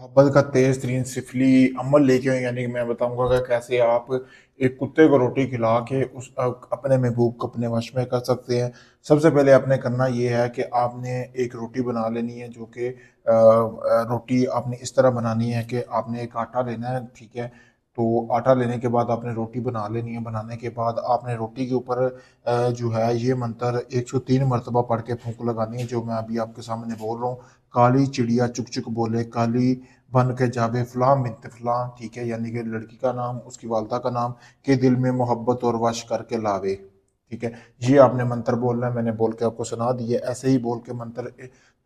मोहब्बत का तेज तरीन सिफली अमल लेके आए, यानी कि मैं बताऊंगा कि कैसे आप एक कुत्ते को रोटी खिला के अपने महबूब को अपने वश में कर सकते हैं। सबसे पहले आपने करना ये है कि आपने एक रोटी बना लेनी है, जो कि रोटी आपने इस तरह बनानी है कि आपने एक आटा लेना है, ठीक है। तो आटा लेने के बाद आपने रोटी बना लेनी है। बनाने के बाद आपने रोटी के ऊपर जो है ये मंत्र 103 मरतबा पढ़ के फूंक लगानी है, जो मैं अभी आपके सामने बोल रहा हूँ। काली चिड़िया चुक चुक बोले, काली बन के जावे फलां बिनते फलां, ठीक है, यानी कि लड़की का नाम, उसकी वालदा का नाम, के दिल में मोहब्बत और वश करके लावे, ठीक है। ये आपने मंत्र बोलना है, मैंने बोल के आपको सुना दिए। ऐसे ही बोल के मंत्र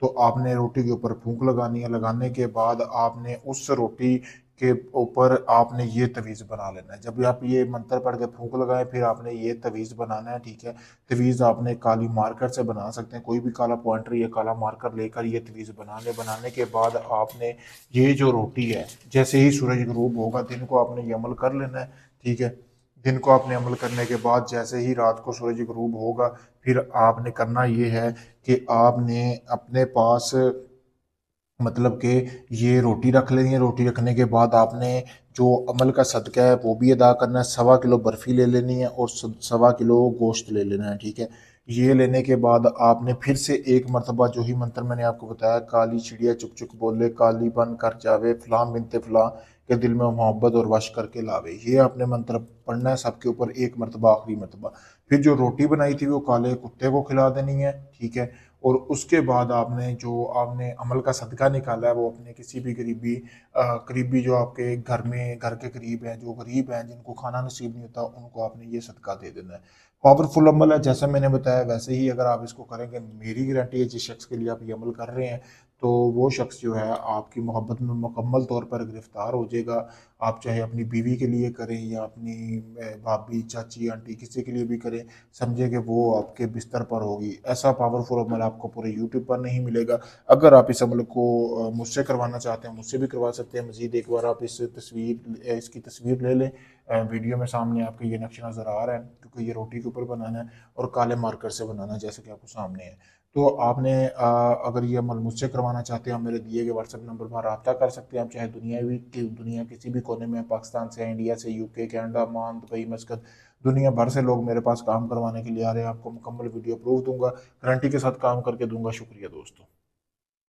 तो आपने रोटी के ऊपर फूंक लगानी है। लगाने के बाद आपने उस रोटी के ऊपर आपने ये तवीज़ बना लेना है। जब भी आप ये मंत्र पढ़ के फूंक लगाएं, फिर आपने ये तवीज़ बनाना है, ठीक है। तवीज़ आपने काली मार्कर से बना सकते हैं, कोई भी काला पॉइंटर या काला मार्कर लेकर ये तवीज़ बना ले। बनाने के बाद आपने ये जो रोटी है, जैसे ही सूरज गुरूब होगा, दिन को आपने ये अमल कर लेना है, ठीक है। दिन को आपने अमल करने के बाद जैसे ही रात को सूरज गुरूब होगा, फिर आपने करना ये है कि आपने अपने पास मतलब कि ये रोटी रख लेनी है। रोटी रखने के बाद आपने जो अमल का सदका है वो भी अदा करना है। 1.25 किलो बर्फ़ी ले लेनी है और 1.25 किलो गोश्त ले लेना है, ठीक है। ये लेने के बाद आपने फिर से एक मरतबा जो ही मंत्र मैंने आपको बताया, काली चिड़िया चुक चुक बोले, काली बन कर जावे फलां बिनते फलां, के दिल में मोहब्बत और वश करके लावे, ये आपने मंत्र पढ़ना है सबके ऊपर एक मरतबा, आखिरी मरतबा। फिर जो रोटी बनाई थी वो काले कुत्ते को खिला देनी है, ठीक है। और उसके बाद आपने जो आपने अमल का सदका निकाला है वो अपने किसी भी करीबी जो आपके घर में, घर के करीब हैं, जो गरीब हैं, जिनको खाना नसीब नहीं होता, उनको आपने ये सदका दे देना है। पावरफुल अमल है, जैसा मैंने बताया वैसे ही अगर आप इसको करेंगे, मेरी गारंटी है जिस शख्स के लिए आप ये अमल कर रहे हैं, तो वो शख्स जो है आपकी मोहब्बत में मुकम्मल तौर पर गिरफ्तार हो जाएगा। आप चाहे अपनी बीवी के लिए करें या अपनी भाभी, चाची, आंटी, किसी के लिए भी करें, समझे कि वो आपके बिस्तर पर होगी। ऐसा पावरफुल अमल आपको पूरे यूट्यूब पर नहीं मिलेगा। अगर आप इस अमल को मुझसे करवाना चाहते हैं, मुझसे भी करवा सकते हैं। मजीद एक बार आप इसकी तस्वीर ले लें। वीडियो में सामने आपके ये नक्शा नज़र आ रहा है, क्योंकि ये रोटी के ऊपर बनाना है और काले मार्कर से बनाना है, जैसे कि आपको सामने है। तो आपने अगर ये अमल मुझसे करवाना चाहते हैं, आप मेरे दिए गए व्हाट्सएप नंबर पर रब्ता कर सकते हैं। आप चाहे दुनिया किसी भी कोने में, पाकिस्तान से, इंडिया से, यूके, कनाडा, ओमान, दुबई, मस्कत, दुनिया भर से लोग मेरे पास काम करवाने के लिए आ रहे हैं। आपको मुकम्मल वीडियो प्रूफ दूंगा, गारंटी के साथ काम करके दूंगा। शुक्रिया दोस्तों।